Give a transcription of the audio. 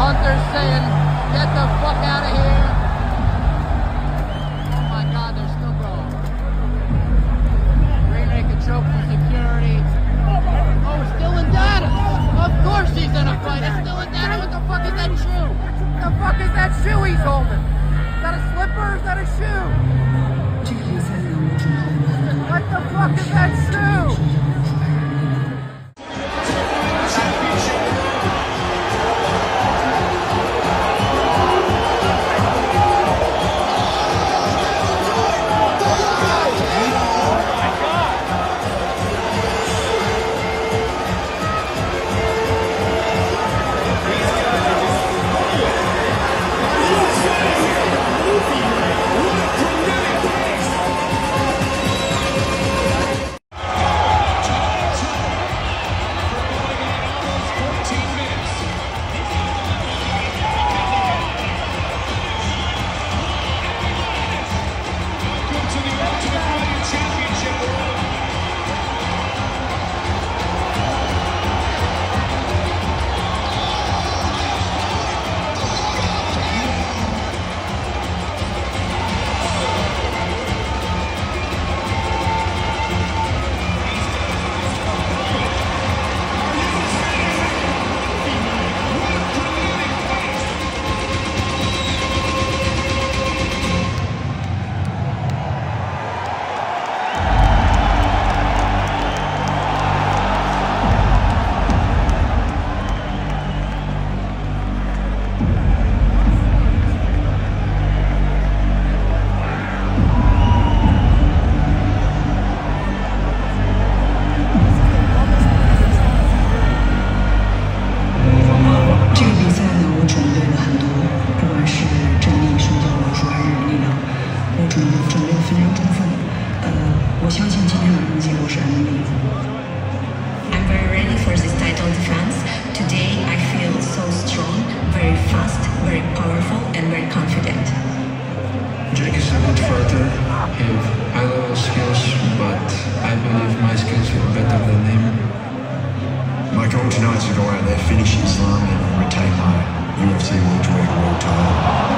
Hunter's saying, get the fuck out of here. Oh my God, they're still going. Green Acre choke for security. Oh, it's still in data. Of course he's in a fight. It's still in data. What the fuck is that shoe? What the fuck is that shoe he's holding? Is that a slipper or is that a shoe? What the fuck is that shoe? goal tonight is to go out there, finish Islam, and retain my UFC welterweight world title.